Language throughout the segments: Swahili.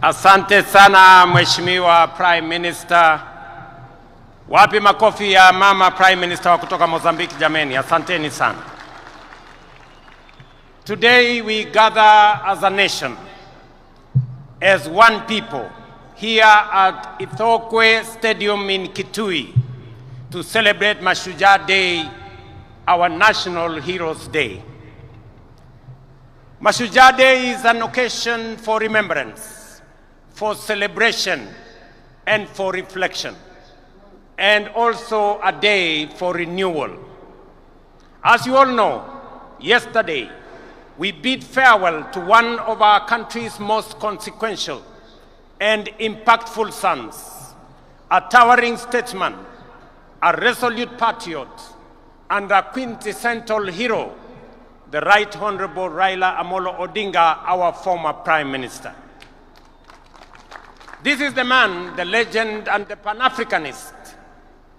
Asante sana Mheshimiwa Prime Minister. Wapi makofi ya mama Prime Minister wa kutoka Mozambique jameni. Asanteni sana. Today we gather as a nation, as one people, here at Ithokwe Stadium in Kitui to celebrate Mashujaa Day, our National Heroes Day. Mashujaa Day is an occasion for remembrance, for celebration, and for reflection, and also a day for renewal. As you all know, yesterday we bid farewell to one of our country's most consequential and impactful sons, a towering statesman, a resolute patriot, and a quintessential hero, the Right Honorable Raila Amolo Odinga, our former Prime Minister. This is the man, the legend, and the Pan-Africanist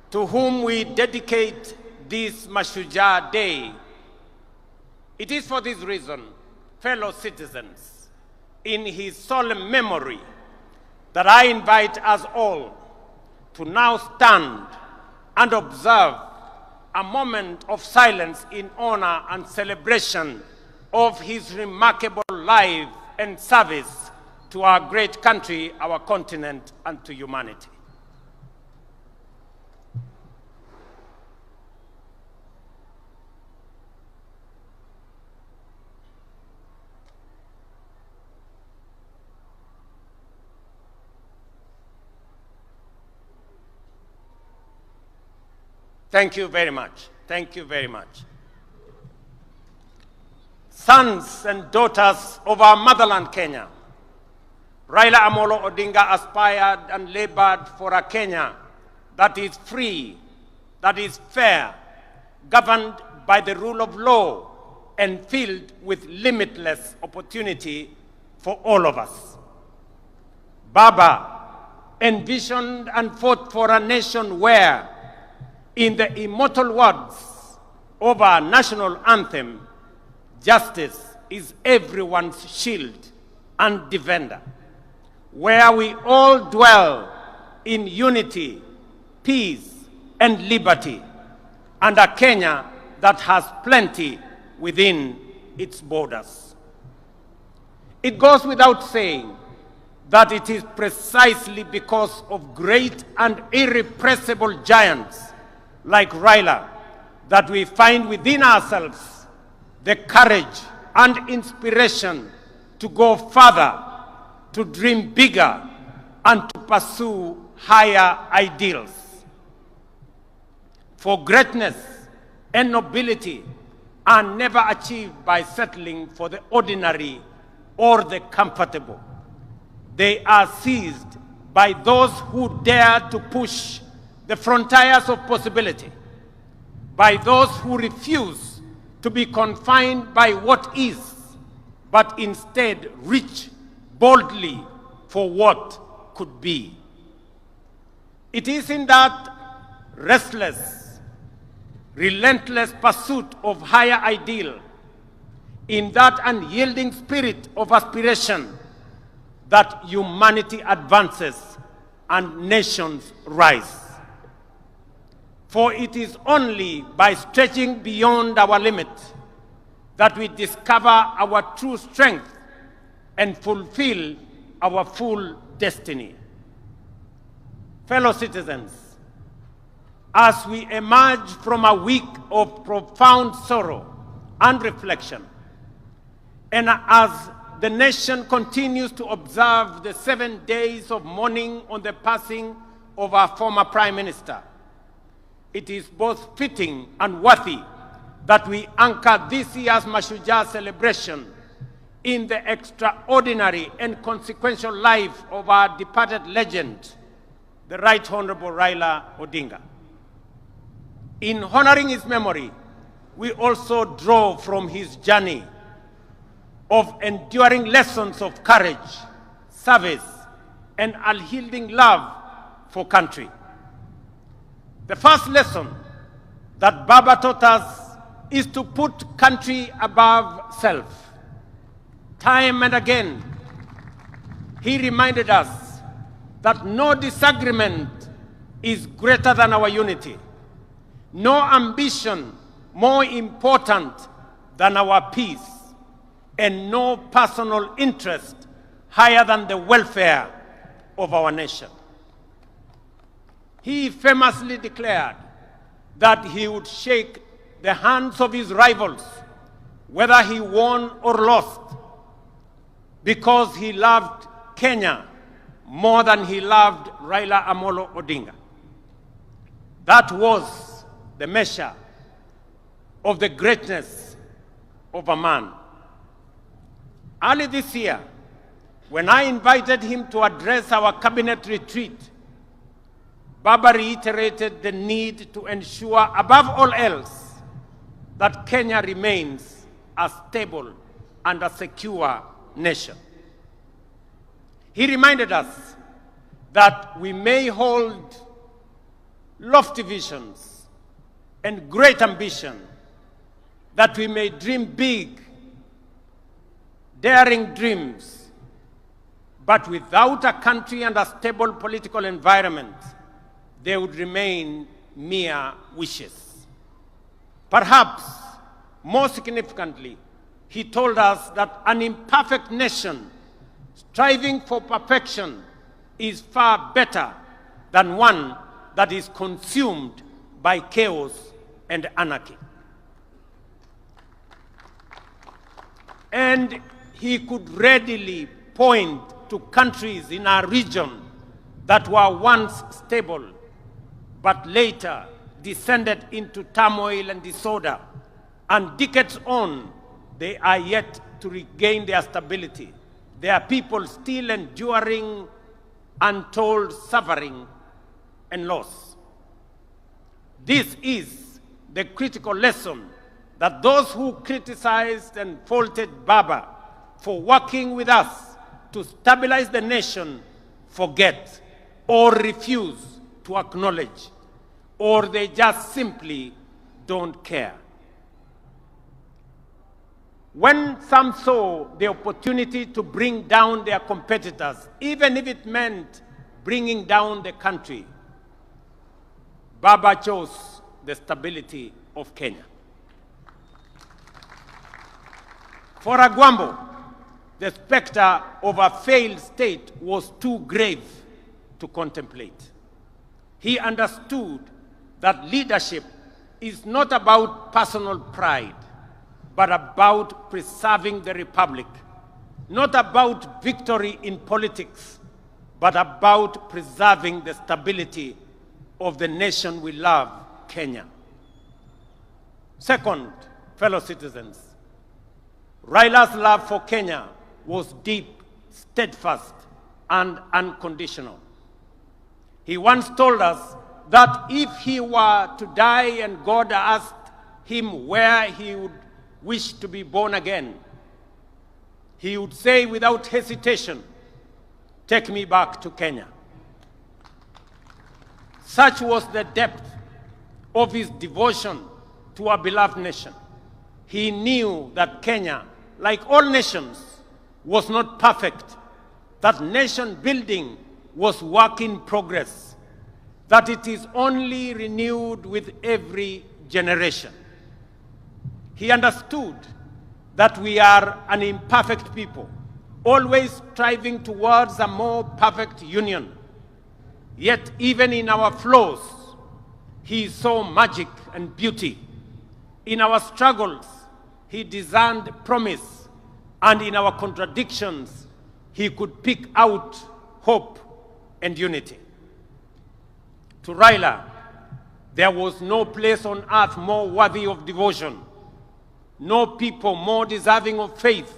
to whom we dedicate this Mashujaa Day. It is for this reason, fellow citizens, in his solemn memory, that I invite us all to now stand and observe a moment of silence in honor and celebration of his remarkable life and service to our great country, our continent, and to humanity. Thank you very much. Thank you very much. Sons and daughters of our motherland, Kenya, Raila Amolo Odinga aspired and labored for a Kenya that is free, that is fair, governed by the rule of law, and filled with limitless opportunity for all of us. Baba envisioned and fought for a nation where, in the immortal words of our national anthem, justice is everyone's shield and defender, where we all dwell in unity, peace, and liberty, and a Kenya that has plenty within its borders. It goes without saying that it is precisely because of great and irrepressible giants like Raila that we find within ourselves the courage and inspiration to go further, to dream bigger, and to pursue higher ideals. For greatness and nobility are never achieved by settling for the ordinary or the comfortable. They are seized by those who dare to push the frontiers of possibility, by those who refuse to be confined by what is, but instead reach boldly for what could be. It is in that restless, relentless pursuit of higher ideal, in that unyielding spirit of aspiration, that humanity advances and nations rise. For it is only by stretching beyond our limit that we discover our true strength and fulfill our full destiny. Fellow citizens, as we emerge from a week of profound sorrow and reflection, and as the nation continues to observe the 7 days of mourning on the passing of our former Prime Minister, it is both fitting and worthy that we anchor this year's Mashujaa celebration in the extraordinary and consequential life of our departed legend, the Right Honorable Raila Odinga. In honoring his memory, we also draw from his journey of enduring lessons of courage, service, and unyielding love for country. The first lesson that Baba taught us is to put country above self. Time and again, he reminded us that no disagreement is greater than our unity, no ambition more important than our peace, and no personal interest higher than the welfare of our nation. He famously declared that he would shake the hands of his rivals, whether he won or lost, because he loved Kenya more than he loved Raila Amolo Odinga. That was the measure of the greatness of a man. Early this year, when I invited him to address our cabinet retreat, Baba reiterated the need to ensure, above all else, that Kenya remains a stable and a secure nation. He reminded us that we may hold lofty visions and great ambition, that we may dream big, daring dreams, but without a country and a stable political environment, they would remain mere wishes. Perhaps, more significantly, he told us that an imperfect nation striving for perfection is far better than one that is consumed by chaos and anarchy. And he could readily point to countries in our region that were once stable, but later descended into turmoil and disorder, and decades on, they are yet to regain their stability. There are people still enduring untold suffering and loss. This is the critical lesson that those who criticized and faulted Baba for working with us to stabilize the nation forget or refuse to acknowledge, or they just simply don't care. When some saw the opportunity to bring down their competitors, even if it meant bringing down the country, Baba chose the stability of Kenya. For Agwambo, the specter of a failed state was too grave to contemplate. He understood that leadership is not about personal pride, but about preserving the republic, not about victory in politics, but about preserving the stability of the nation we love, Kenya. Second, fellow citizens, Raila's love for Kenya was deep, steadfast, and unconditional. He once told us that if he were to die and God asked him where he would wish to be born again, he would say without hesitation, "Take me back to Kenya." Such was the depth of his devotion to our beloved nation. He knew that Kenya, like all nations, was not perfect, that nation building was work in progress, that it is only renewed with every generation. He understood that we are an imperfect people, always striving towards a more perfect union. Yet even in our flaws, he saw magic and beauty. In our struggles, he discerned promise, and in our contradictions, he could pick out hope and unity. To Raila, there was no place on earth more worthy of devotion, no people more deserving of faith,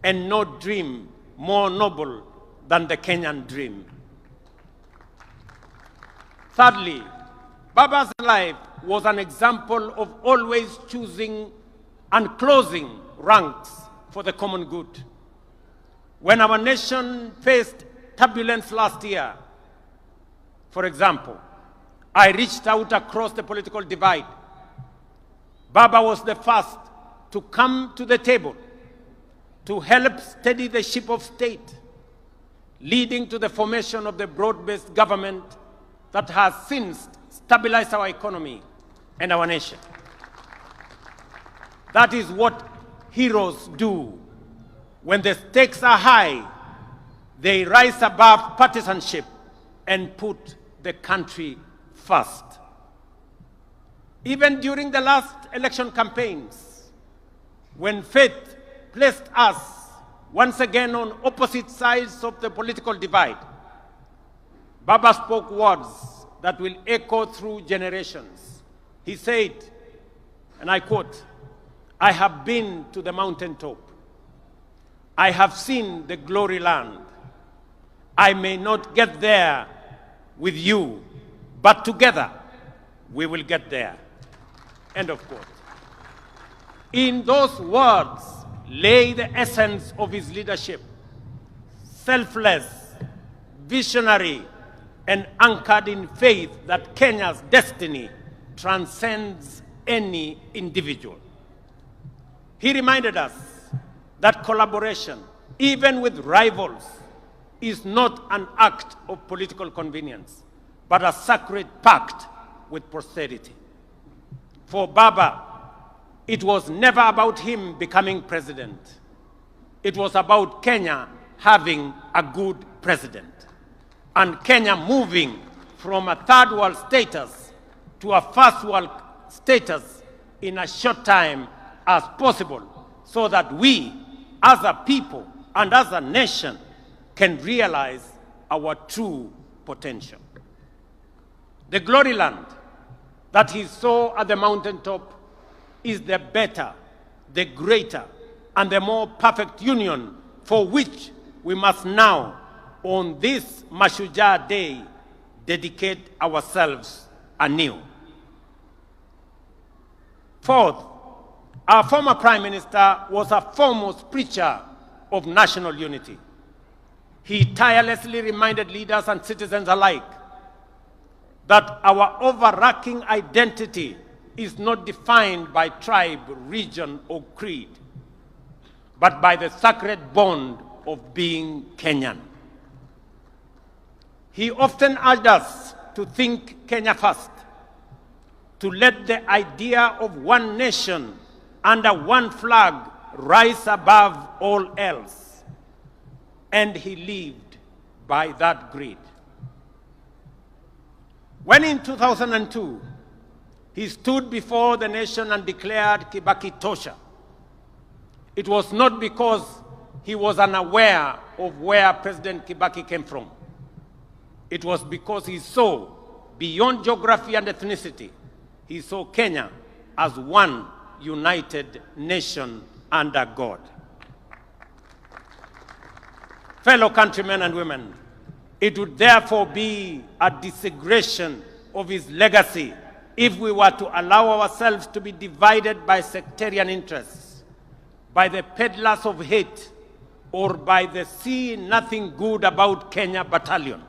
and no dream more noble than the Kenyan dream. Thirdly, Baba's life was an example of always choosing and closing ranks for the common good. When our nation faced turbulence last year, for example, I reached out across the political divide. Baba was the first to come to the table to help steady the ship of state, leading to the formation of the broad-based government that has since stabilized our economy and our nation. That is what heroes do. When the stakes are high, they rise above partisanship and put the country first. Even during the last election campaigns, when fate placed us once again on opposite sides of the political divide, Baba spoke words that will echo through generations. He said, and I quote, "I have been to the mountaintop. I have seen the glory land. I may not get there with you, but together we will get there." End of quote. In those words lay the essence of his leadership: selfless, visionary, and anchored in faith that Kenya's destiny transcends any individual. He reminded us that collaboration, even with rivals, is not an act of political convenience, but a sacred pact with posterity. For Baba, it was never about him becoming president. It was about Kenya having a good president, and Kenya moving from a third world status to a first world status in a short time as possible, so that we, as a people and as a nation, can realize our true potential. The glory land that he saw at the mountaintop is the better, the greater, and the more perfect union for which we must now, on this Mashujaa day, dedicate ourselves anew. Fourth, our former Prime Minister was a foremost preacher of national unity. He tirelessly reminded leaders and citizens alike that our overarching identity is not defined by tribe, region, or creed, but by the sacred bond of being Kenyan. He often urged us to think Kenya first, to let the idea of one nation under one flag rise above all else. And he lived by that creed. When in 2002, he stood before the nation and declared Kibaki Tosha, it was not because he was unaware of where President Kibaki came from. It was because he saw, beyond geography and ethnicity, he saw Kenya as one united nation under God. Fellow countrymen and women, it would therefore be a desecration of his legacy if we were to allow ourselves to be divided by sectarian interests, by the peddlers of hate, or by the see nothing good about Kenya battalion.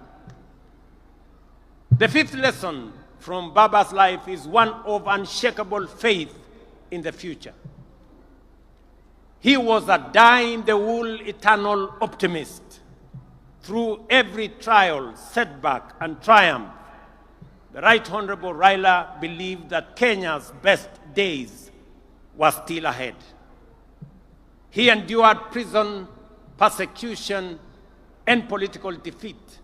The fifth lesson from Baba's life is one of unshakable faith in the future. He was a die-in-the-wool eternal optimist. Through every trial, setback, and triumph, the Right Honorable Raila believed that Kenya's best days were still ahead. He endured prison, persecution, and political defeat,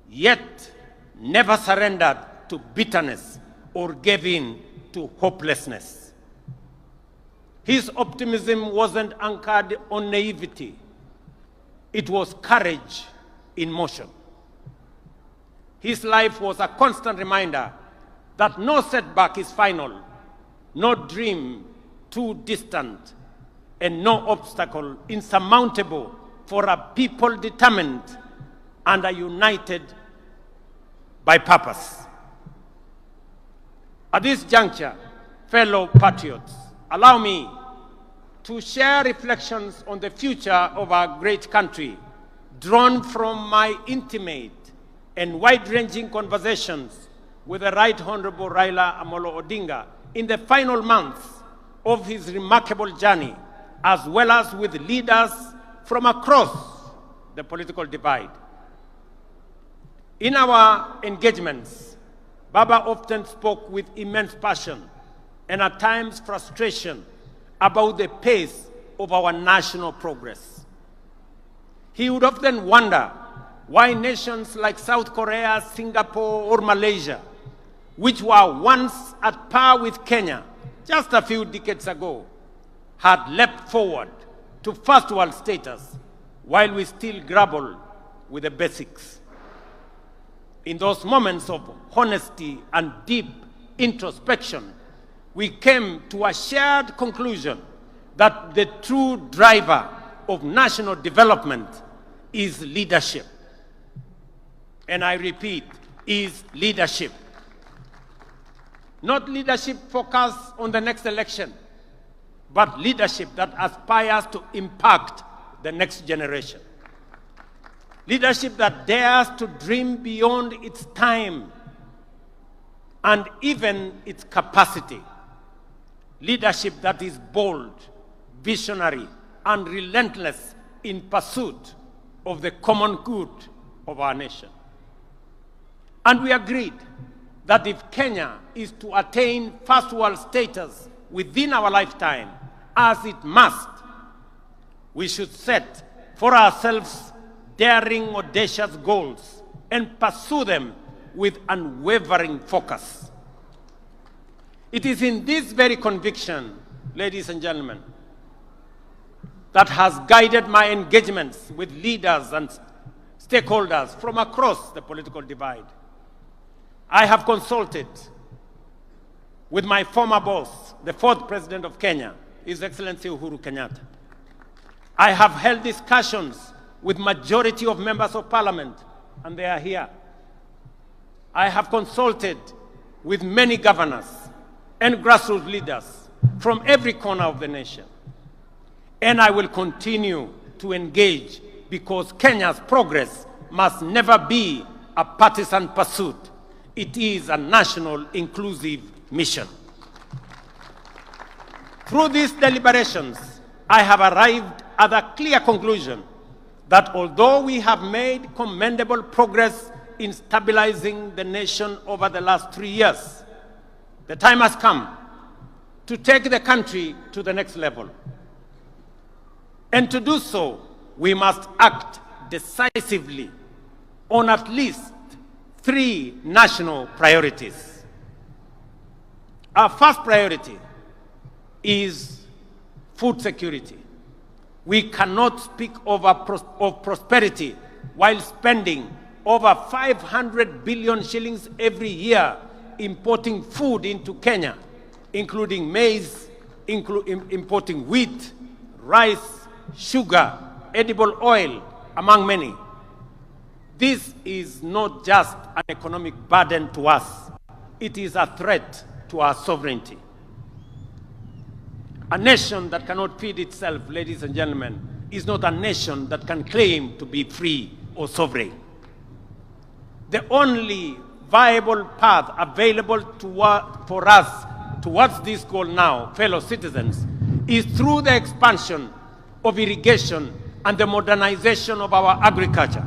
yet never surrendered to bitterness or gave in to hopelessness. His optimism wasn't anchored on naivety. It was courage in motion. His life was a constant reminder that no setback is final, no dream too distant, and no obstacle insurmountable for a people determined and are united by purpose. At this juncture, fellow patriots, allow me to share reflections on the future of our great country, drawn from my intimate and wide-ranging conversations with the Right Honorable Raila Amolo Odinga in the final months of his remarkable journey, as well as with leaders from across the political divide. In our engagements, Baba often spoke with immense passion and at times frustration about the pace of our national progress. He would often wonder why nations like South Korea, Singapore, or Malaysia, which were once at par with Kenya just a few decades ago, had leapt forward to first world status while we still grapple with the basics. In those moments of honesty and deep introspection, we came to a shared conclusion that the true driver of national development is leadership. And I repeat, is leadership. Not leadership focused on the next election, but leadership that aspires to impact the next generation. Leadership that dares to dream beyond its time and even its capacity. Leadership that is bold, visionary, and relentless in pursuit of the common good of our nation. And we agreed that if Kenya is to attain first world status within our lifetime, as it must, we should set for ourselves daring, audacious goals and pursue them with unwavering focus. It is in this very conviction, ladies and gentlemen, that has guided my engagements with leaders and stakeholders from across the political divide. I have consulted with my former boss, the fourth president of Kenya, His Excellency Uhuru Kenyatta. I have held discussions with majority of members of parliament, and they are here. I have consulted with many governors and grassroots leaders from every corner of the nation. And I will continue to engage because Kenya's progress must never be a partisan pursuit. It is a national inclusive mission. Through these deliberations, I have arrived at a clear conclusion that although we have made commendable progress in stabilizing the nation over the last 3 years, the time has come to take the country to the next level. And to do so, we must act decisively on at least 3 national priorities. Our first priority is food security. We cannot speak of prosperity while spending over 500 billion shillings every year importing food into Kenya, including maize, importing wheat, rice, sugar, edible oil, among many. This is not just an economic burden to us. It is a threat to our sovereignty. A nation that cannot feed itself, ladies and gentlemen, is not a nation that can claim to be free or sovereign. The only viable path available for us towards this goal now, fellow citizens, is through the expansion of irrigation and the modernization of our agriculture.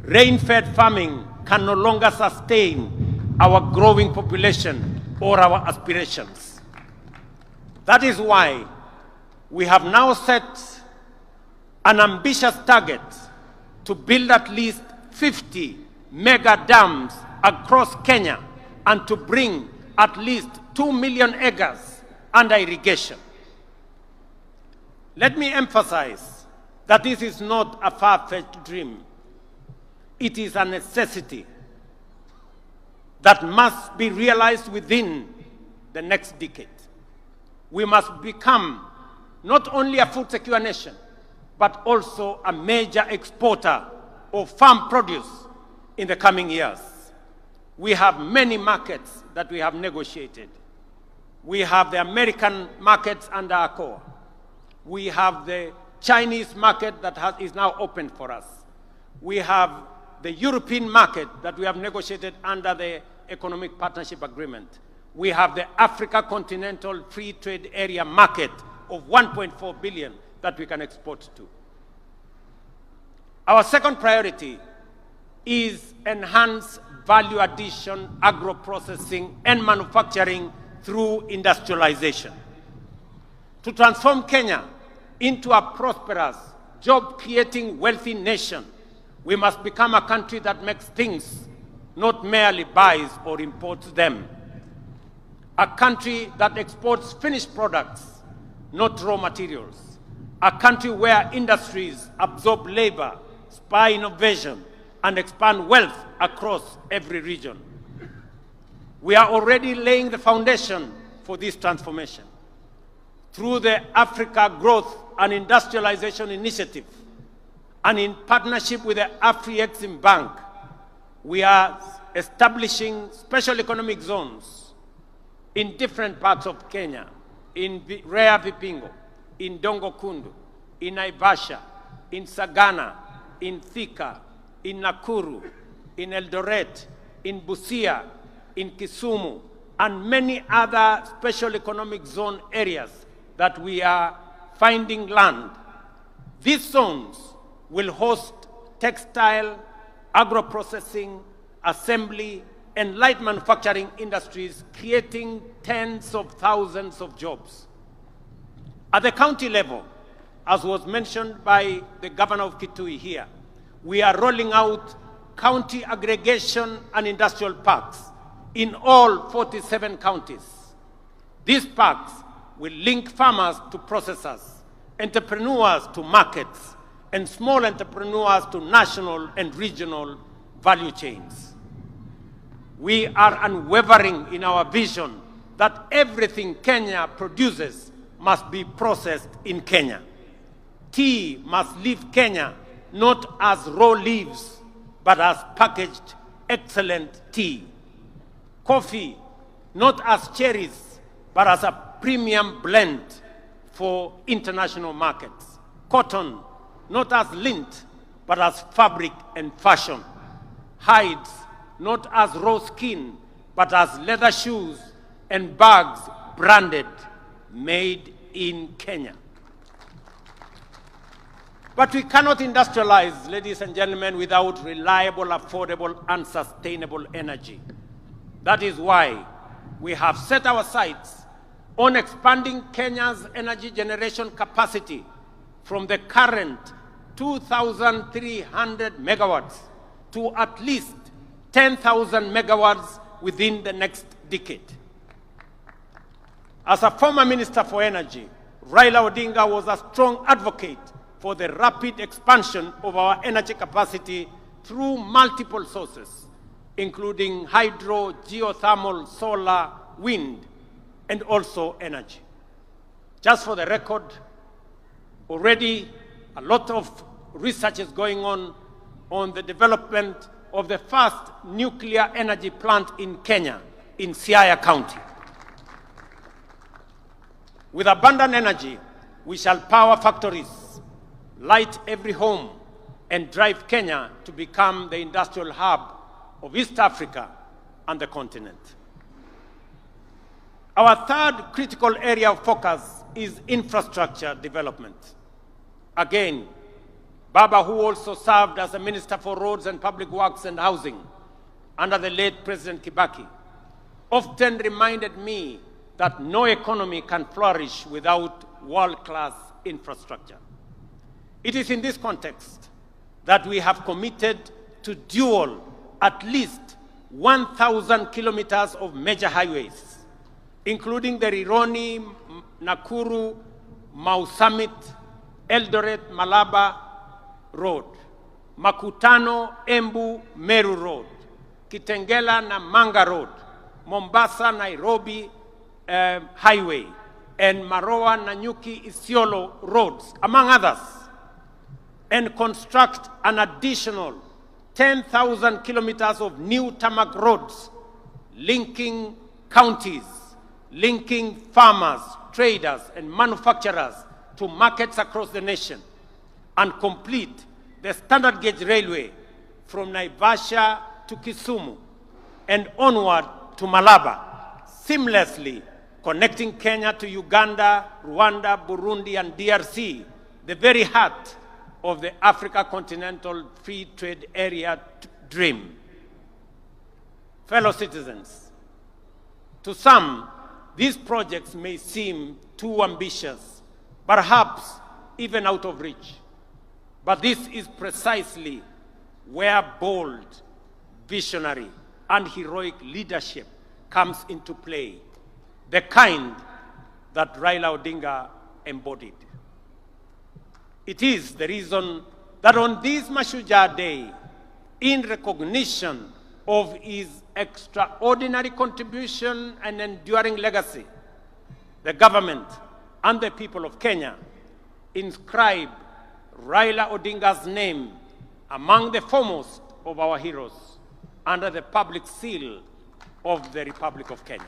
Rain-fed farming can no longer sustain our growing population or our aspirations. That is why we have now set an ambitious target to build at least 50 mega dams across Kenya and to bring at least 2 million acres under irrigation. Let me emphasize that this is not a far-fetched dream. It is a necessity that must be realized within the next decade. We must become not only a food secure nation, but also a major exporter of farm produce in the coming years. We have many markets that we have negotiated. We have the American markets under ACOA. We have the Chinese market that is now open for us. We have the European market that we have negotiated under the Economic Partnership Agreement. We have the Africa Continental Free Trade Area market of 1.4 billion that we can export to. Our second priority is enhance value addition, agro-processing, and manufacturing through industrialization. To transform Kenya into a prosperous, job-creating, wealthy nation, we must become a country that makes things, not merely buys or imports them. A country that exports finished products, not raw materials. A country where industries absorb labor, spur innovation, and expand wealth across every region. We are already laying the foundation for this transformation. Through the Africa Growth and Industrialization Initiative, and in partnership with the Afri-Exim Bank, we are establishing special economic zones in different parts of Kenya, in Rea Vipingo, in Dongo Kundu, in Naivasha, in Sagana, in Thika, in Nakuru, in Eldoret, in Busia, in Kisumu, and many other special economic zone areas that we are finding land. These zones will host textile, agro-processing, assembly, and light manufacturing industries, creating tens of thousands of jobs. At the county level, as was mentioned by the governor of Kitui here, we are rolling out county aggregation and industrial parks in all 47 counties. These parks will link farmers to processors, entrepreneurs to markets, and small entrepreneurs to national and regional value chains. We are unwavering in our vision that everything Kenya produces must be processed in Kenya. Tea must leave Kenya not as raw leaves, but as packaged excellent tea. Coffee, not as cherries, but as a premium blend for international markets. Cotton, not as lint, but as fabric and fashion. Hides, not as raw skin, but as leather shoes and bags branded, made in Kenya. But we cannot industrialize, ladies and gentlemen, without reliable, affordable, and sustainable energy. That is why we have set our sights on expanding Kenya's energy generation capacity from the current 2,300 megawatts to at least 10,000 megawatts within the next decade. As a former Minister for Energy, Raila Odinga was a strong advocate for the rapid expansion of our energy capacity through multiple sources, including hydro, geothermal, solar, wind, and also energy. Just for the record, already a lot of research is going on the development of the first nuclear energy plant in Kenya, in Siaya County. With abundant energy, we shall power factories, light every home, and drive Kenya to become the industrial hub of East Africa and the continent. Our third critical area of focus is infrastructure development. Again, Baba, who also served as a Minister for Roads and Public Works and Housing under the late President Kibaki, often reminded me that no economy can flourish without world-class infrastructure. It is in this context that we have committed to dual at least 1,000 kilometers of major highways, including the Rironi, Nakuru, Mau Summit, Eldoret, Malaba Road, Makutano, Embu, Meru Road, Kitengela, Namanga Road, Mombasa, Nairobi Highway, and Maroa, Nanyuki, Isiolo roads, among others, and construct an additional 10,000 kilometers of new tarmac roads linking counties, linking farmers, traders, and manufacturers to markets across the nation, and complete the standard gauge railway from Naivasha to Kisumu and onward to Malaba, seamlessly connecting Kenya to Uganda, Rwanda, Burundi, and DRC, the very heart of the Africa Continental Free Trade Area dream. Fellow citizens, to some, these projects may seem too ambitious, perhaps even out of reach. But this is precisely where bold, visionary, and heroic leadership comes into play, the kind that Raila Odinga embodied. It is the reason that on this Mashujaa Day, in recognition of his extraordinary contribution and enduring legacy, the government and the people of Kenya inscribe Raila Odinga's name among the foremost of our heroes under the public seal of the Republic of Kenya.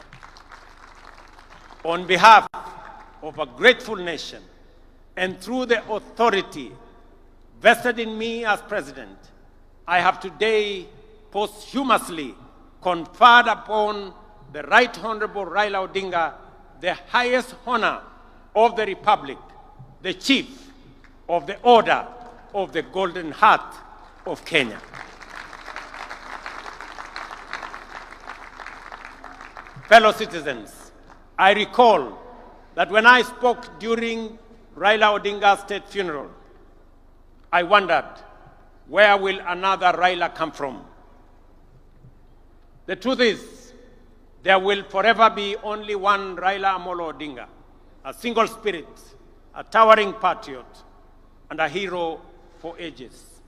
On behalf of a grateful nation and through the authority vested in me as president, I have today posthumously conferred upon the Right Honorable Raila Odinga the highest honor of the Republic, the Chief of the Order of the Golden Heart of Kenya. Fellow citizens, I recall that when I spoke during Raila Odinga's state funeral, I wondered, where will another Raila come from? The truth is, there will forever be only one Raila Amolo Odinga, a single spirit, a towering patriot, and a hero for ages.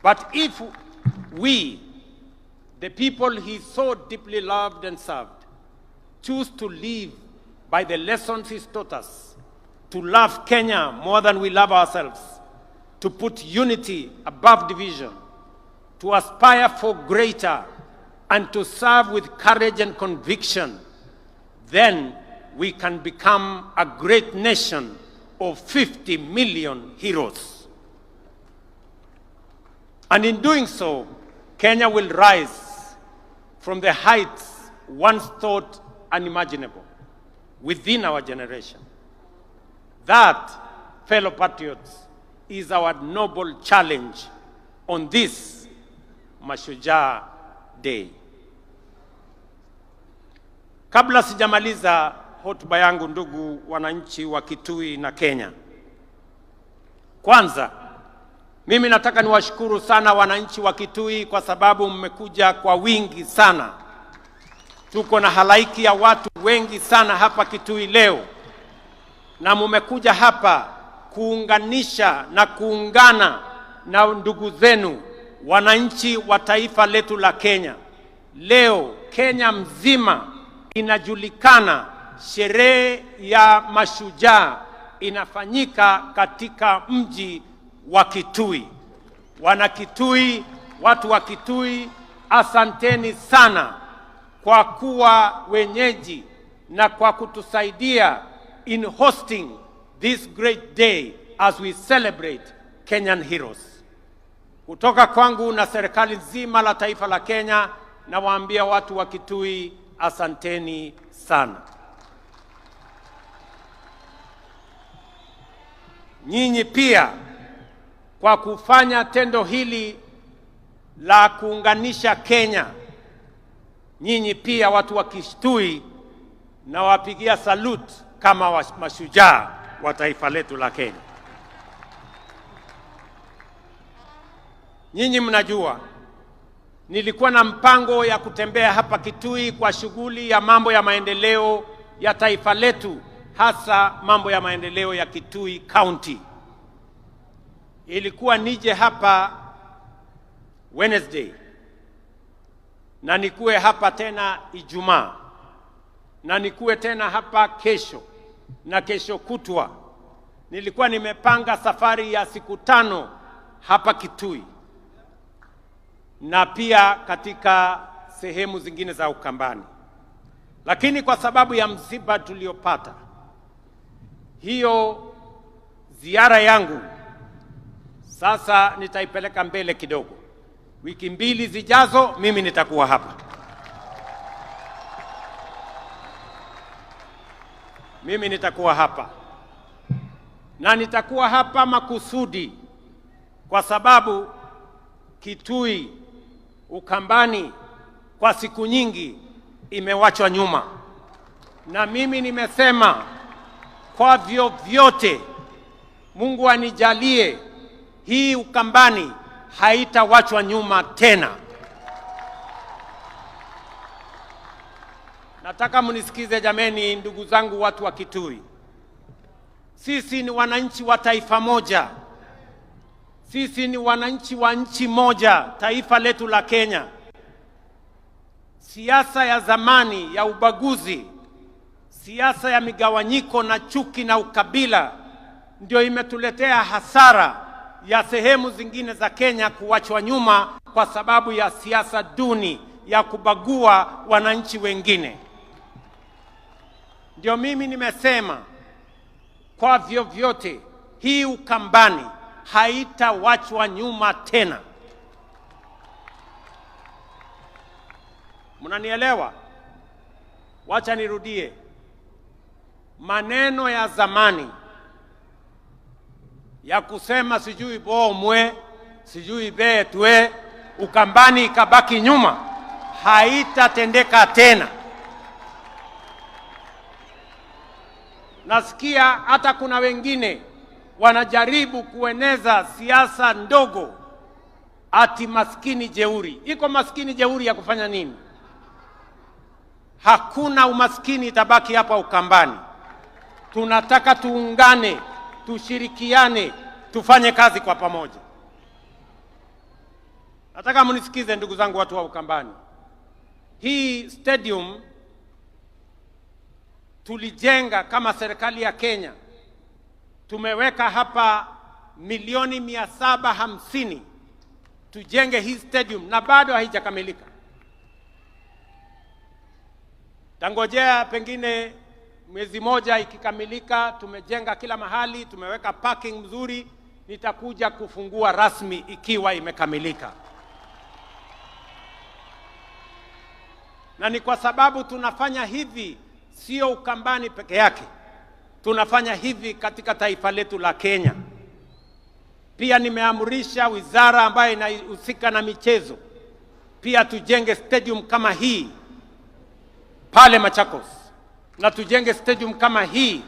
But if we, the people he so deeply loved and served, choose to live by the lessons he taught us, to love Kenya more than we love ourselves, to put unity above division, to aspire for greater, and to serve with courage and conviction, then we can become a great nation of 50 million heroes. And in doing so, Kenya will rise from the heights once thought unimaginable within our generation. That, fellow patriots, is our noble challenge on this Mashujaa Day. Kabla sijamaliza hotuba yangu, ndugu wananchi wa Kitui na Kenya, kwanza mimi nataka niwashukuru sana wananchi wa Kitui kwa sababu mmekuja kwa wingi sana. Tuko na halaiki ya watu wengi sana hapa Kitui leo, na mmekuja hapa kuunganisha na kuungana na ndugu zenu wananchi wa taifa letu la Kenya. Leo Kenya mzima inajulikana sherehe ya Mashujaa inafanyika katika mji wa Kitui. Wana Kitui, watu wa Kitui, asanteni sana kwa kuwa wenyeji na kwa kutusaidia in hosting this great day as we celebrate Kenyan heroes. Kutoka kwangu na serikali nzima la taifa la Kenya, nawaambia watu wa Kitui, asanteni sana. Nyinyi pia kwa kufanya tendo hili la kuunganisha Kenya, nyinyi pia watu wa Kitui na wapigia salute kama mashujaa wa taifa letu la Kenya. Nyinyi mnajua nilikuwa na mpango ya kutembea hapa Kitui kwa shughuli ya mambo ya maendeleo ya taifa letu, hasa mambo ya maendeleo ya Kitui County. Ilikuwa nije hapa Wednesday, na nikuwe hapa tena Ijumaa, na nikuwe tena hapa kesho na kesho kutwa. Nilikuwa nimepanga safari ya siku 5 hapa Kitui na pia katika sehemu zingine za Ukambani. Lakini kwa sababu ya msiba tuliopata, hiyo ziara yangu sasa nitaipeleka mbele kidogo. Wiki 2 zijazo mimi nitakuwa hapa. Mimi nitakuwa hapa. Na nitakuwa hapa makusudi kwa sababu Kitui, Ukambani kwa siku nyingi imewachwa nyuma. Na mimi nimesema kwa vyovyote Mungu anijalie hii Ukambani haitawachwa nyuma tena. Nataka munisikize jameni, ndugu zangu watu wa Kitui. Sisi ni wananchi wa taifa moja. Sisi ni wananchi wa nchi moja, taifa letu la Kenya. Siasa ya zamani ya ubaguzi, siasa ya migawanyiko na chuki na ukabila ndio imetuletea hasara ya sehemu zingine za Kenya kuachwa nyuma kwa sababu ya siasa duni ya kubagua wananchi wengine. Ndio mimi nimesema kwa vyovyote hii Ukambani haitawachwa nyuma tena. Mnanielewa? Wacha nirudie. Maneno ya zamani ya kusema sijui bomwe, sijui betwe, Ukambani ikabaki nyuma, haitatendeka tena. Nasikia hata kuna wengine wanajaribu kueneza siasa ndogo ati maskini jeuri. Iko maskini jeuri ya kufanya nini? Hakuna umaskini itabaki hapa Ukambani. Tunataka tuungane, tushirikiane, tufanye kazi kwa pamoja. Nataka munisikize ndugu zangu watu wa Ukambani. Hii stadium tulijenga kama serikali ya Kenya. Tumeweka hapa milioni 750 tujenge hii stadium na bado haijakamilika. Tangojea pengine mwezi moja ikikamilika, tumejenga kila mahali, tumeweka parking mzuri, nitakuja kufungua rasmi ikiwa imekamilika. Na ni kwa sababu tunafanya hivi sio Ukambani peke yake. Tunafanya hivi katika taifa letu la Kenya. Pia nimeamrisha wizara ambayo inahusika na michezo pia tujenge stadium kama hii pale Machakos, na tujenge stadium kama hii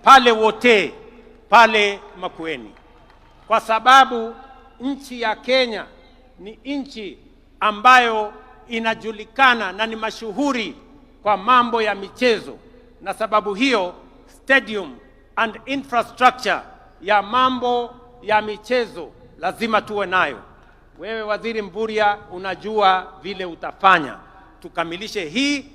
pale Wote, pale Makwiny. Kwa sababu nchi ya Kenya ni nchi ambayo inajulikana na ni mashuhuri kwa mambo ya michezo, na sababu hiyo stadium and infrastructure ya mambo ya michezo lazima tuwe nayo. Wewe Waziri Mburia unajua vile utafanya tukamilishe hii,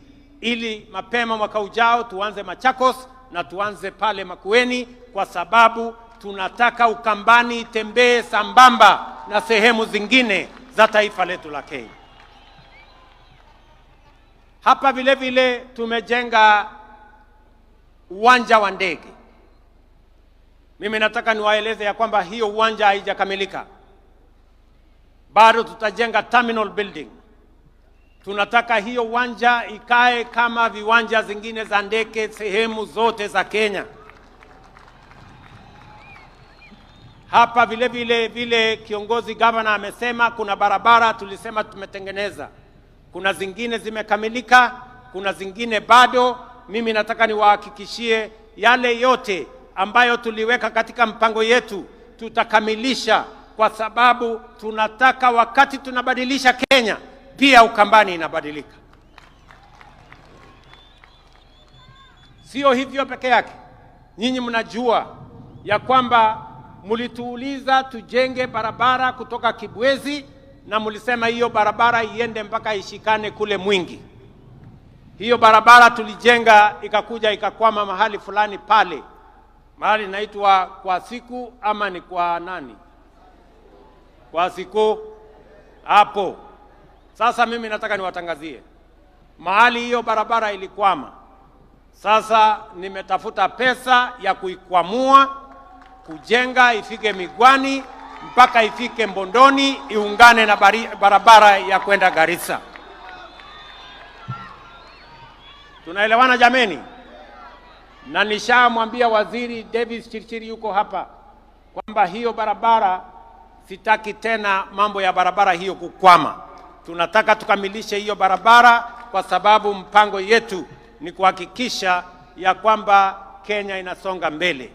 ili mapema mwaka ujao tuanze Machakos na tuanze pale Makwiny, kwa sababu tunataka Ukambani itembee sambamba na sehemu zingine za taifa letu la Kenya. Hapa vile vile tumejenga uwanja wa ndege. Mimi nataka niwaeleze ya kwamba hiyo uwanja haijakamilika. Bado tutajenga terminal building. Tunataka hiyo uwanja ikae kama viwanja zingine za ndege sehemu zote za Kenya. Hapa vile vile kiongozi governor amesema kuna barabara tulisema tumetengeneza. Kuna zingine zimekamilika, kuna zingine bado. Mimi nataka niwahakikishie yale yote ambayo tuliweka katika mpango yetu tutakamilisha, kwa sababu tunataka wakati tunabadilisha Kenya pia Ukambani inabadilika. Sio hivyo peke yake. Nyinyi mnajua ya kwamba mulituuliza tujenge barabara kutoka Kibwezi, na mulisema hiyo barabara iende mpaka ishikane kule Mwingi. Hiyo barabara tulijenga ikakuja ikakwama mahali fulani pale. Mahali naitwa kwa siku ama ni kwa nani? Kwa siku hapo. Sasa mimi nataka niwatangazie. Mahali hiyo barabara ilikwama. Sasa nimetafuta pesa ya kuikwamua, kujenga ifike Migwani mpaka ifike Mbondoni, iungane na barabara ya kwenda Garissa. Tunaelewana jameni? Na nishamwambia Waziri Davis Chirchiri yuko hapa kwamba hiyo barabara sitaki tena mambo ya barabara hiyo kukwama. Tunataka tukamilishe hiyo barabara kwa sababu mpango yetu ni kuhakikisha ya kwamba Kenya inasonga mbele.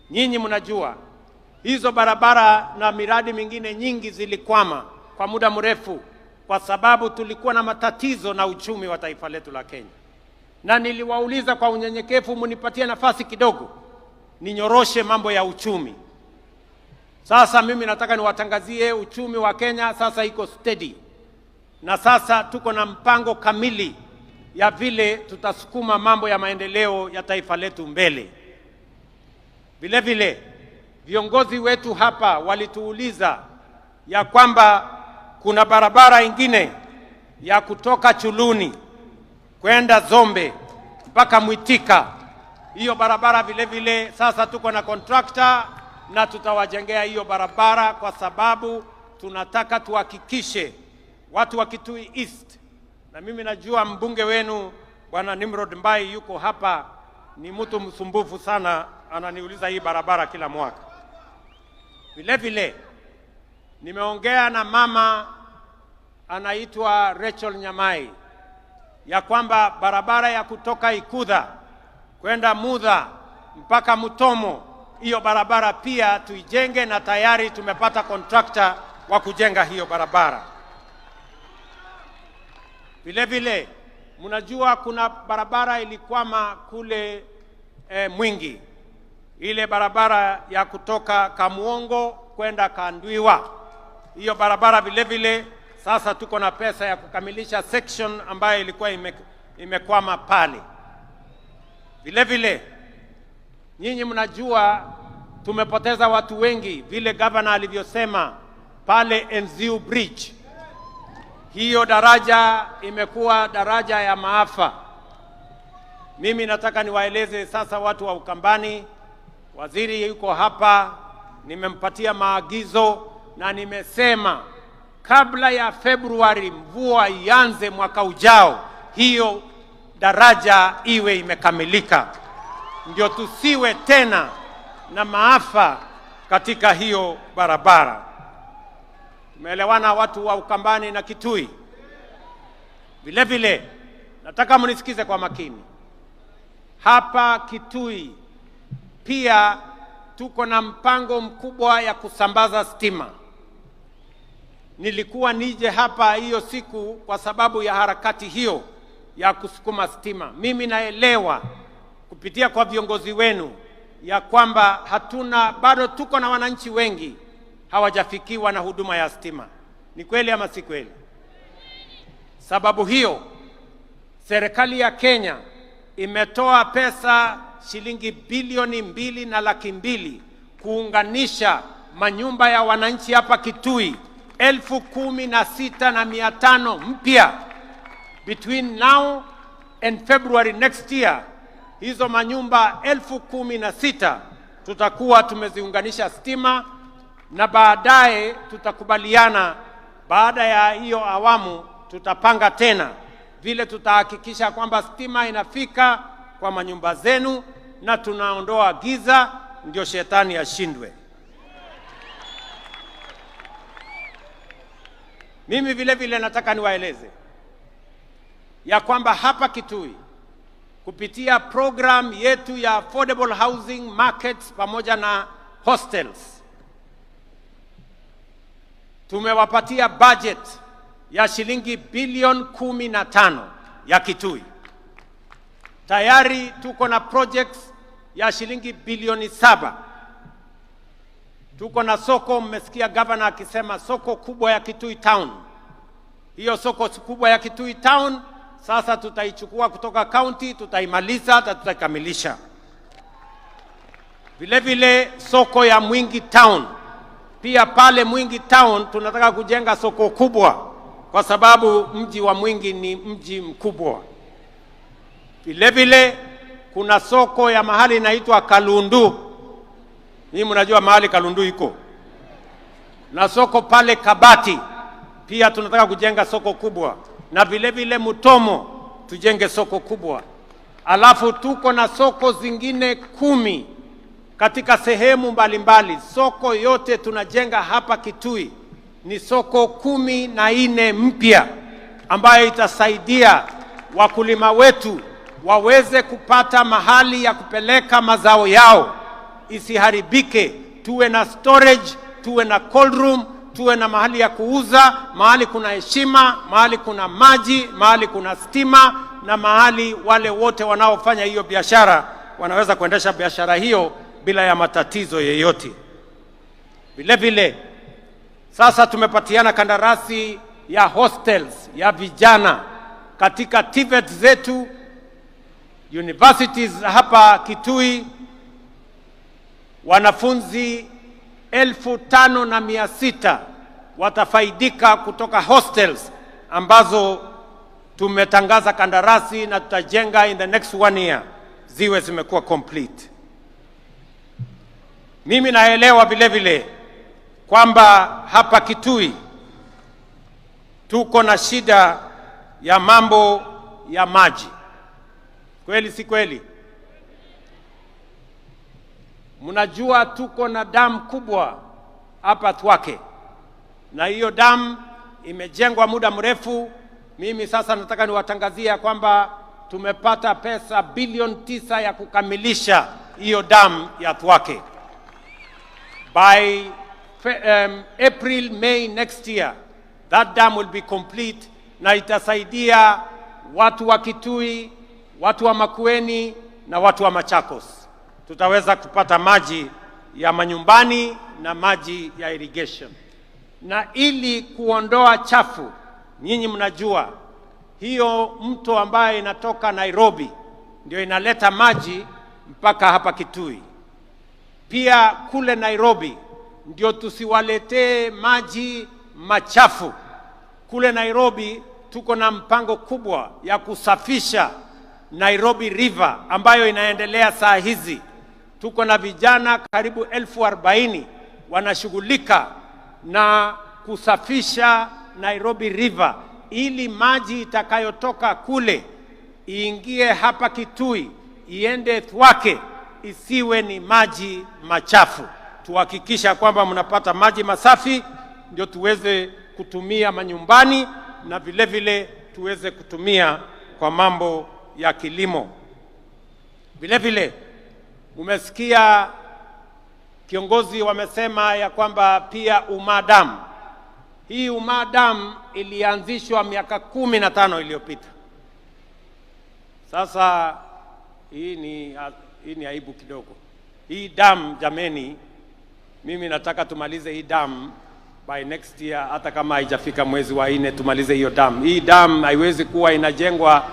Nyinyi mnajua hizo barabara na miradi mingine nyingi zilikwama kwa muda mrefu kwa sababu tulikuwa na matatizo na uchumi wa taifa letu la Kenya. Na niliwauliza kwa unyenyekevu, munipatie nafasi kidogo ninyoroshe mambo ya uchumi. Sasa mimi nataka niwatangazie uchumi wa Kenya sasa iko steady. Na sasa tuko na mpango kamili ya vile tutasukuma mambo ya maendeleo ya taifa letu mbele. Vile vile viongozi wetu hapa walituuliza ya kwamba kuna barabara ingine ya kutoka Chuluni kwenda Zombe mpaka Mwitika. Hiyo barabara vile vile sasa tuko na contractor na tutawajengea hiyo barabara kwa sababu tunataka tuhakikishe watu wa Kitui East, na mimi najua mbunge wenu Bwana Nimrod Mbai yuko hapa, ni mtu msumbufu sana, ananiuliza hii barabara kila mwaka. Vile vile nimeongea na mama anaitwa Rachel Nyamai ya kwamba barabara ya kutoka Ikudha kwenda Mudha mpaka Mutomo, hiyo barabara pia tuijenge, na tayari tumepata contractor wa kujenga hiyo barabara. Vile vile mnajua kuna barabara ilikwama kule Mwingi, ile barabara ya kutoka Kamuongo kwenda Kandwiwa. Hiyo barabara vile vile sasa tuko na pesa ya kukamilisha section ambayo ilikuwa imekwama pale. Vile vile nyinyi mnajua tumepoteza watu wengi, vile governor alivyosema pale Enziu Bridge. Hiyo daraja imekuwa daraja ya maafa. Mimi nataka niwaeleze sasa watu wa Ukambani, waziri yuko hapa, nimempatia maagizo na nimesema kabla ya Februari mvua ianze mwaka ujao, hiyo daraja iwe imekamilika, ndio tusiwe tena na maafa katika hiyo barabara. Tumeelewana watu wa Ukambani na Kitui? Vile vile nataka mnisikize kwa makini. Hapa Kitui pia tuko na mpango mkubwa ya kusambaza stima. Nilikuwa nije hapa hiyo siku kwa sababu ya harakati hiyo ya kusukuma stima. Mimi naelewa kupitia kwa viongozi wenu ya kwamba bado tuko na wananchi wengi hawajafikiwa na huduma ya stima. Ni kweli ama si kweli? Sababu hiyo serikali ya Kenya imetoa pesa shilingi bilioni 2.2 kuunganisha manyumba ya wananchi hapa Kitui 16,500 mpya. Between now and February next year, hizo manyumba 16,000 tutakuwa tumeziunganisha stima, na baadaye tutakubaliana, baada ya hiyo awamu tutapanga tena vile tutahakikisha kwamba stima inafika kwa manyumba zenu na tunaondoa giza, ndio shetani ashindwe. Mimi vile vile nataka niwaeleze ya kwamba hapa Kitui kupitia program yetu ya affordable housing markets pamoja na hostels tumewapatia budget ya shilingi bilioni 15 ya Kitui. Tayari tuko na projects ya shilingi bilioni 7. Tuko na soko, mmesikia governor akisema soko kubwa ya Kitui Town. Hiyo soko kubwa ya Kitui Town sasa tutaichukua kutoka county, tutaimaliza, tutakamilisha. Vile vile soko ya Mwingi Town. Pia pale Mwingi Town tunataka kujenga soko kubwa kwa sababu mji wa Mwingi ni mji mkubwa. Vile vile kuna soko ya mahali inaitwa Kalundu. Ni mnajua mahali Kalundu iko. Na soko pale Kabati pia tunataka kujenga soko kubwa. Na vile vile Mutomo tujenge soko kubwa. Alafu tuko na soko zingine 10 katika sehemu mbalimbali. Soko yote tunajenga hapa Kitui ni soko 14 mpya ambayo itasaidia wakulima wetu waweze kupata mahali ya kupeleka mazao yao isiharibike. Tuwe na storage, tuwe na cold room, tuwe na mahali ya kuuza, mahali kuna heshima, mahali kuna maji, mahali kuna stima, na mahali wale wote wanaofanya hiyo biashara wanaweza kuendesha biashara hiyo bila ya matatizo yeyote. Vile vile sasa tumepatiana kandarasi ya hostels ya vijana katika TVET zetu, universities hapa Kitui. Wanafunzi 5,600 watafaidika kutoka hostels ambazo tumetangaza kandarasi na tutajenga in the next 1 year ziwe zimekuwa complete. Mimi naelewa vile vile kwamba hapa Kitui tuko na shida ya mambo ya maji. Kweli si kweli? Mnajua tuko na damu kubwa hapa Thwake, na hiyo damu imejengwa muda mrefu. Mimi sasa nataka niwatangazia kwamba tumepata pesa bilioni 9 ya kukamilisha hiyo damu ya Thwake. By April, May next year, that dam will be complete, na itasaidia watu wa Kitui, watu wa Makueni na watu wa Machakos. Tutaweza kupata maji ya manyumbani na maji ya irrigation. Na ili kuondoa chafu, nyinyi mnajua hiyo mto ambaye inatoka Nairobi ndio inaleta maji mpaka hapa Kitui. Pia kule Nairobi ndio tusiwaletee maji machafu. Kule Nairobi tuko na mpango kubwa ya kusafisha Nairobi River ambayo inaendelea saa hizi. Tuko na vijana karibu 40,000 wanashughulika na kusafisha Nairobi River ili maji itakayotoka kule iingie hapa Kitui, iende Thwake, isiwe ni maji machafu. Tuhakikisha kwamba mnapata maji masafi ndio tuweze kutumia manyumbani na vile vile tuweze kutumia kwa mambo ya kilimo. Vile vile umesikia kiongozi wamesema ya kwamba pia umadam. Hii umadam ilianzishwa miaka 15 iliyopita. Sasa hii ni aibu kidogo. Hii dam jameni, mimi nataka tumalize hii dam by next year, hata kama haijafika mwezi wa 4 tumalize hiyo dam. Hii dam haiwezi kuwa inajengwa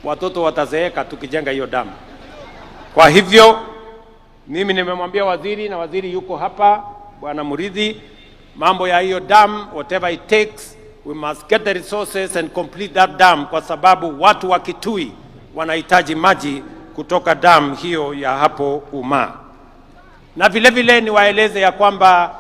watoto watazeeka tukijenga hiyo dam. Kwa hivyo mimi nimemwambia waziri, na waziri yuko hapa, Bwana Muridhi, mambo ya hiyo dam, whatever it takes, we must get the resources and complete that dam, kwa sababu watu wa Kitui wanahitaji maji kutoka dam hiyo ya hapo Uma. Na vile vile niwaeleze ya kwamba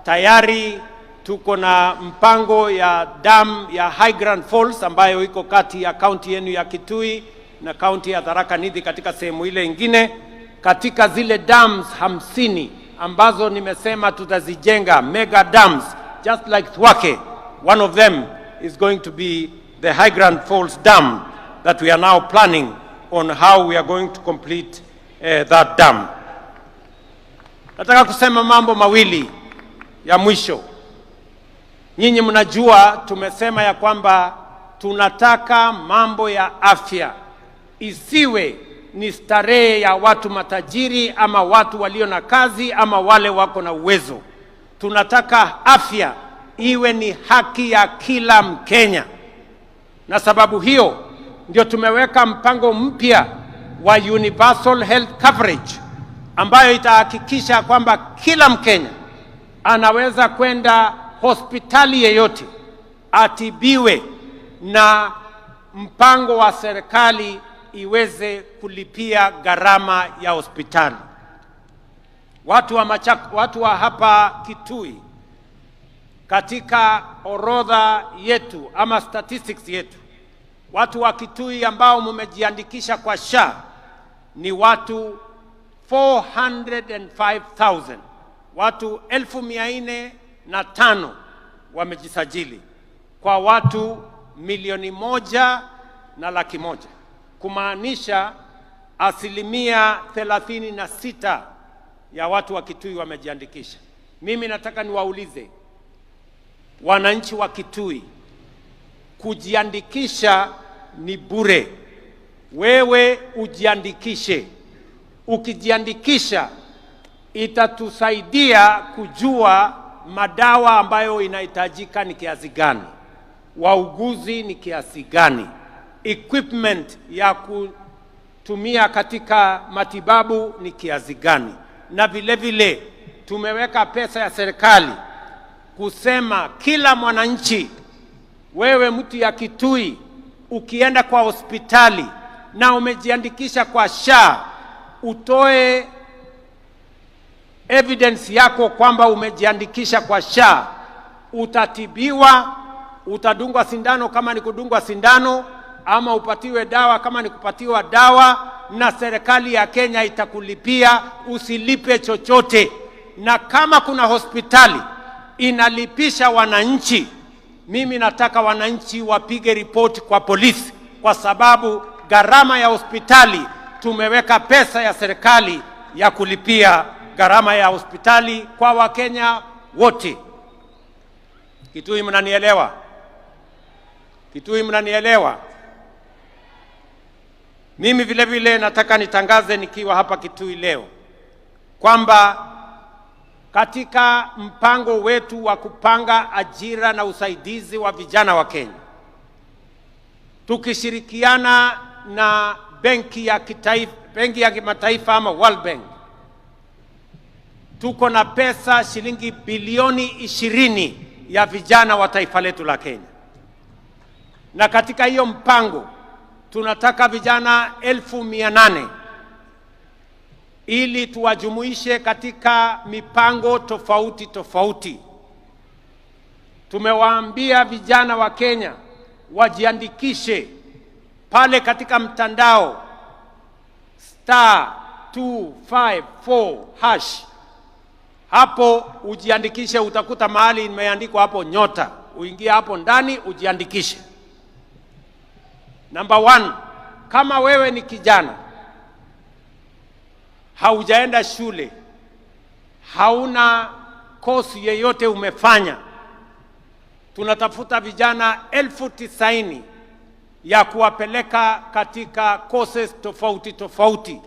tayari tuko na mpango ya dam ya High Grand Falls ambayo iko kati ya kaunti yenu ya Kitui na kaunti ya Tharaka Nithi katika sehemu ile ingine. Katika zile dams 50 ambazo nimesema tutazijenga, mega dams just like Thwake, one of them is going to be the High Grand Falls dam that we are now planning on how we are going to complete that dam. Nataka kusema mambo mawili ya mwisho. Nyinyi mnajua tumesema ya kwamba tunataka mambo ya afya isiwe ni starehe ya watu matajiri ama watu walio na kazi ama wale wako na uwezo. Tunataka afya iwe ni haki ya kila Mkenya. Na sababu hiyo ndio tumeweka mpango mpya wa universal health coverage ambayo itahakikisha kwamba kila Mkenya anaweza kwenda hospitali yeyote atibiwe na mpango wa serikali iweze kulipia gharama ya hospitali. Watu wa hapa Kitui katika orodha yetu ama statistics yetu, watu wa Kitui ambao mmejiandikisha kwa SHA ni watu 405,000. Watu 405,000 wamejisajili kwa watu 1,100,100,000, kumaanisha 36% ya watu wa Kitui wamejiandikisha. Mimi nataka niwaulize wananchi wa Kitui, kujiandikisha ni bure. Wewe ujiandikishe. Ukijiandikisha itatusaidia kujua madawa ambayo inahitajika ni kiasi gani, wauguzi ni kiasi gani, equipment ya kutumia katika matibabu ni kiasi gani, na vile vile tumeweka pesa ya serikali kusema kila mwananchi, wewe mtu ya Kitui, ukienda kwa hospitali na umejiandikisha kwa SHA, utoe evidence yako kwamba umejiandikisha kwa SHA, utatibiwa, utadungwa sindano kama ni kudungwa sindano, ama upatiwe dawa kama ni kupatiwa dawa, na serikali ya Kenya itakulipia, usilipe chochote. Na kama kuna hospitali inalipisha wananchi, mimi nataka wananchi wapige ripoti kwa polisi, kwa sababu gharama ya hospitali, tumeweka pesa ya serikali ya kulipia gharama ya hospitali kwa Wakenya wote. Kitui mnanielewa? Kitui mnanielewa? Mimi vile vile nataka nitangaze nikiwa hapa Kitui leo kwamba katika mpango wetu wa kupanga ajira na usaidizi wa vijana wa Kenya, tukishirikiana na benki ya kimataifa ama World Bank, tuko na pesa shilingi bilioni 20 ya vijana wa taifa letu la Kenya. Na katika hiyo mpango tunataka vijana 800,000 ili tuwajumuishe katika mipango tofauti tofauti. Tumewaambia vijana wa Kenya wajiandikishe pale katika mtandao *254#. Hapo ujiandikishe, utakuta mahali imeandikwa hapo nyota, uingie hapo ndani ujiandikishe. Number 1, kama wewe ni kijana, haujaenda shule, hauna kosi yeyote umefanya, tunatafuta vijana 90,000 ya kuwapeleka katika courses tofauti tofauti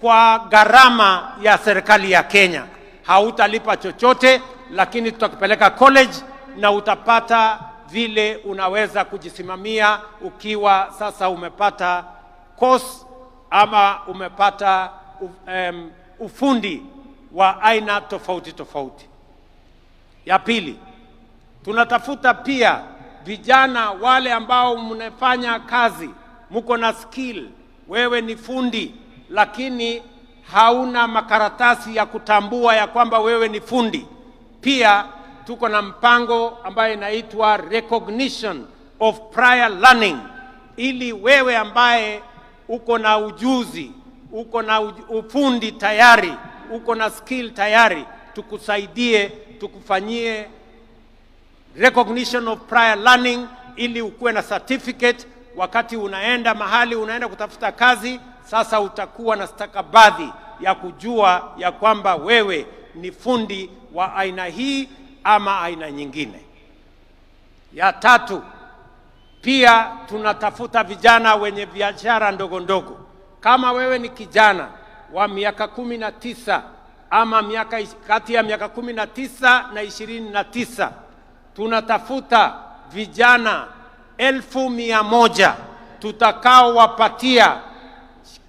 kwa gharama ya serikali ya Kenya. Hautalipa chochote, lakini tutakupeleka college na utapata vile unaweza kujisimamia ukiwa sasa umepata course ama umepata ufundi wa aina tofauti tofauti. Ya pili, tunatafuta pia vijana wale ambao mnafanya kazi, mko na skill, wewe ni fundi lakini hauna makaratasi ya kutambua ya kwamba wewe ni fundi. Pia tuko na mpango ambayo inaitwa recognition of prior learning, ili wewe ambaye uko na ujuzi, uko na ufundi tayari, uko na skill tayari, tukusaidie, tukufanyie recognition of prior learning ili ukuwe na certificate. Wakati unaenda mahali unaenda kutafuta kazi, sasa utakuwa na stakabadhi ya kujua ya kwamba wewe ni fundi wa aina hii ama aina nyingine. Ya tatu, pia tunatafuta vijana wenye biashara ndogo ndogo. Kama wewe ni kijana wa miaka 19 ama kati ya miaka 19 na 29, tunatafuta vijana 1,100 tutakao wapatia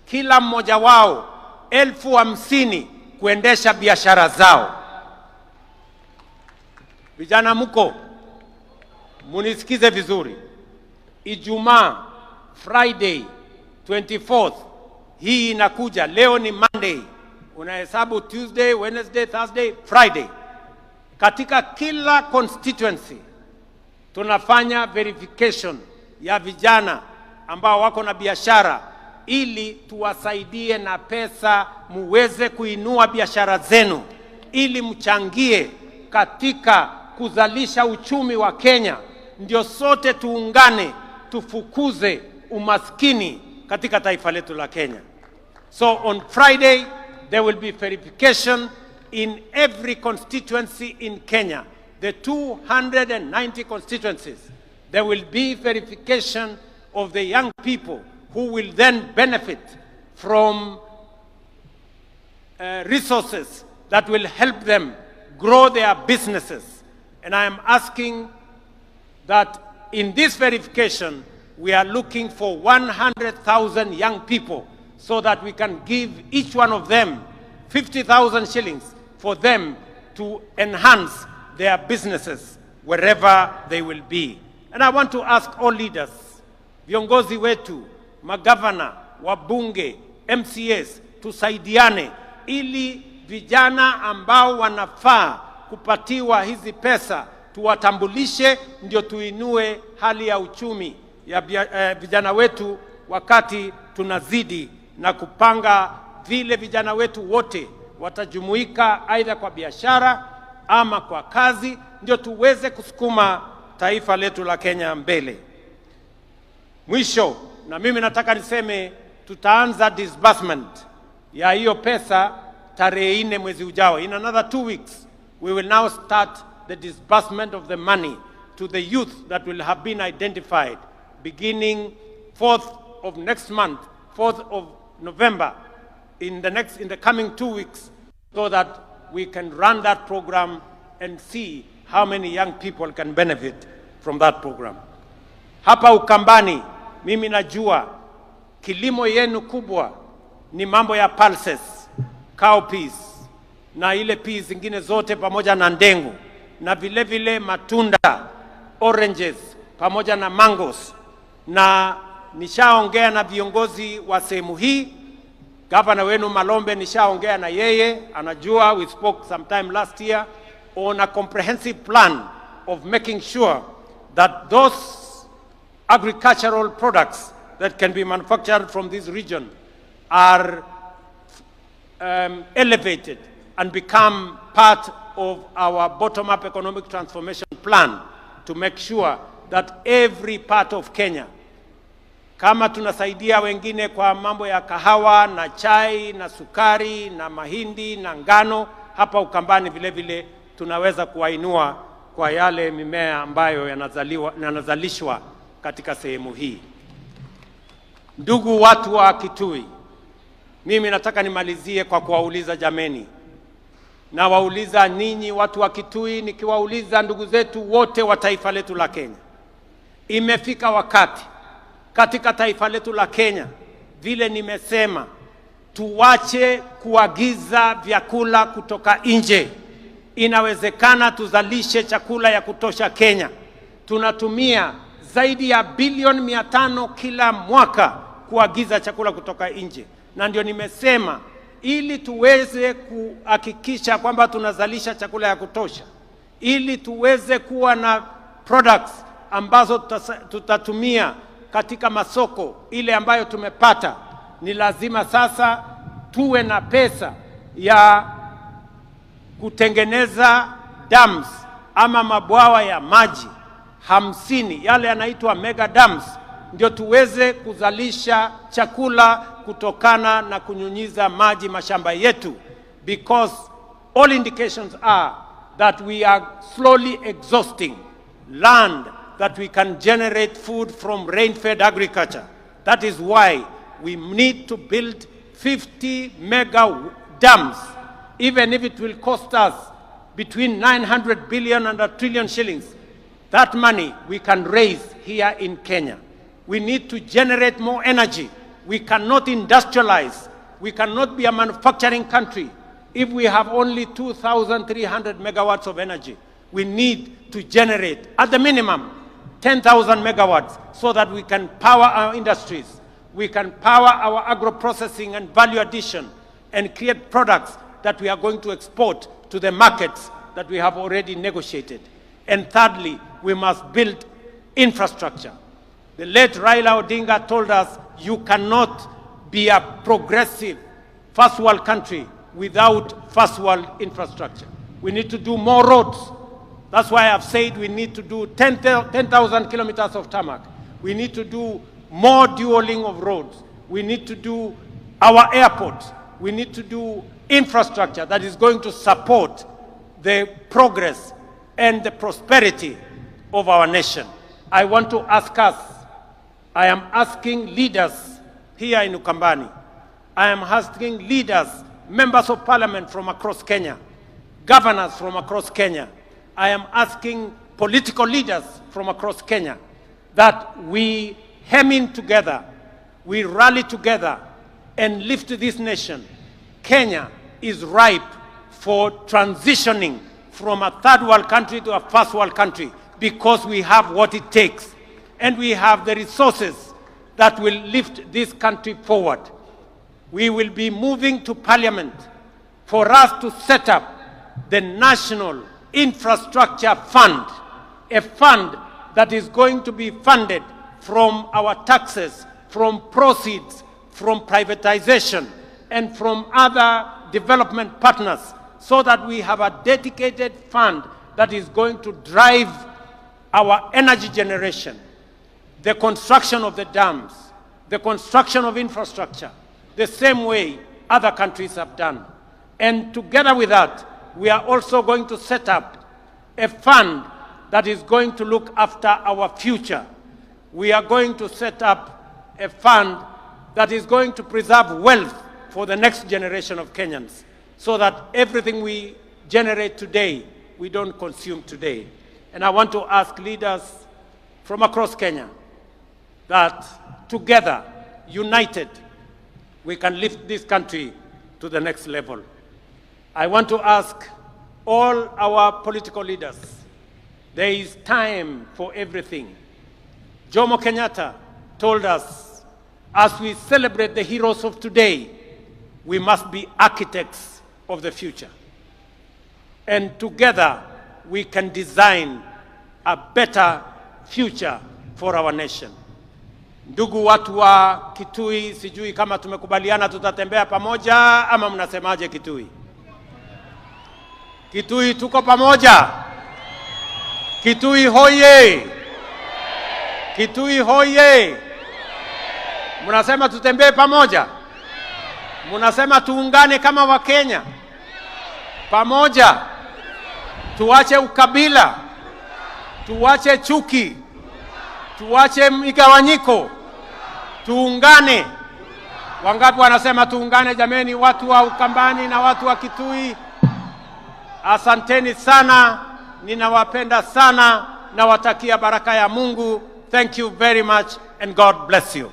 kila mmoja wao 50,000 kuendesha biashara zao. Vijana mko, munisikize vizuri. Ijumaa, Friday 24th, hii inakuja. Leo ni Monday, unahesabu Tuesday, Wednesday, Thursday, Friday. Katika kila constituency tunafanya verification ya vijana ambao wako na biashara ili tuwasaidie na pesa muweze kuinua biashara zenu, ili mchangie katika kuzalisha uchumi wa Kenya. Ndio sote tuungane tufukuze umaskini katika taifa letu la Kenya. So on Friday there will be verification in every constituency in Kenya. The 290 constituencies, there will be verification of the young people who will then benefit from resources that will help them grow their businesses. And I am asking that in this verification, we are looking for 100,000 young people so that we can give each one of them 50,000 shillings for them to enhance their businesses wherever they will be. And I want to ask all leaders, viongozi wetu, magavana, wabunge, MCAs, tusaidiane ili vijana ambao wanafaa kupatiwa hizi pesa tuwatambulishe, ndio tuinue hali ya uchumi ya vijana wetu, wakati tunazidi na kupanga vile vijana wetu wote watajumuika aidha kwa biashara ama kwa kazi, ndio tuweze kusukuma taifa letu la Kenya mbele. Mwisho, na mimi nataka niseme tutaanza disbursement ya hiyo pesa tarehe 4 mwezi ujao. In another 2 weeks we will now start the disbursement of the money to the youth that will have been identified beginning 4th of next month, 4th of November, in the coming 2 weeks, so that we can run that program and see how many young people can benefit from that program. Hapa Ukambani, mimi najua kilimo yenu kubwa ni mambo ya pulses, cowpeas na ile peas zingine zote pamoja na ndengu, na vile vile matunda, oranges pamoja na mangoes. Na nishaongea na viongozi wa sehemu hii. Gavana wenu Malombe nishaongea na yeye, anajua we spoke sometime last year on a comprehensive plan of making sure that those agricultural products that can be manufactured from this region are elevated and become part of our bottom-up economic transformation plan to make sure that every part of Kenya, kama tunasaidia wengine kwa mambo ya kahawa na chai na sukari na mahindi na ngano, hapa Ukambani vile vile tunaweza kuwainua kwa yale mimea ambayo yanazalishwa katika sehemu hii. Ndugu watu wa Kitui, mimi nataka nimalizie kwa kuwauliza jameni. Na wauliza ninyi watu wa Kitui, nikiwauliza ndugu zetu wote wa taifa letu la Kenya. Imefika wakati katika taifa letu la Kenya, vile nimesema, tuwache kuagiza vyakula kutoka nje. Inawezekana tuzalishe chakula ya kutosha Kenya. Tunatumia zaidi ya bilioni 500 kila mwaka kuagiza chakula kutoka nje. Na ndio nimesema, ili tuweze kuhakikisha kwamba tunazalisha chakula ya kutosha, ili tuweze kuwa na products ambazo tutatumia katika masoko ile ambayo tumepata, ni lazima sasa tuwe na pesa ya kutengeneza dams ama mabwawa ya maji 50, yale yanaitwa mega dams, ndio tuweze kuzalisha chakula kutokana na kunyunyiza maji mashamba yetu, because all indications are that we are slowly exhausting land that we can generate food from rain-fed agriculture. That is why we need to build 50 mega dams, even if it will cost us between 900 billion and a trillion shillings. That money we can raise here in Kenya. We need to generate more energy. We cannot industrialize. We cannot be a manufacturing country if we have only 2,300 megawatts of energy. We need to generate, at the minimum, 10,000 megawatts so that we can power our industries. We can power our agro-processing and value addition and create products that we are going to export to the markets that we have already negotiated. And thirdly, we must build infrastructure. The late Raila Odinga told us, you cannot be a progressive first world country without first world infrastructure. We need to do more roads. That's why I've said we need to do 10,000 kilometers of tarmac. We need to do more dualing of roads. We need to do our airports. We need to do infrastructure that is going to support the progress and the prosperity of our nation. I want to ask us, I am asking leaders here in Ukambani, I am asking leaders, members of parliament from across Kenya, governors from across Kenya, I am asking political leaders from across Kenya that we hem in together, we rally together and lift this nation. Kenya is ripe for transitioning from a third world country to a first world country because we have what it takes and we have the resources that will lift this country forward. We will be moving to parliament for us to set up the National Infrastructure Fund, a fund that is going to be funded from our taxes, from proceeds, from privatization, and from other development partners, so that we have a dedicated fund that is going to drive our energy generation, the construction of the dams, the construction of infrastructure, the same way other countries have done. And together with that, we are also going to set up a fund that is going to look after our future. We are going to set up a fund that is going to preserve wealth for the next generation of Kenyans, so that everything we generate today, we don't consume today. And I want to ask leaders from across Kenya that together, united, we can lift this country to the next level. I want to ask all our political leaders, there is time for everything. Jomo Kenyatta told us, as we celebrate the heroes of today, we must be architects of the future. And together, we can design a better future for our nation. Ndugu watu wa Kitui, sijui kama tumekubaliana tutatembea pamoja ama mnasemaje Kitui? Kitui tuko pamoja? Kitui hoye! Kitui hoye! Mnasema tutembee pamoja? Mnasema tuungane kama Wakenya? Pamoja. Tuache ukabila. Tuache chuki. Tuache migawanyiko. Tuungane. Wangapi wanasema tuungane jameni, watu wa Ukambani na watu wa Kitui? Asanteni sana. Ninawapenda sana. Nawatakia baraka ya Mungu. Thank you very much and God bless you.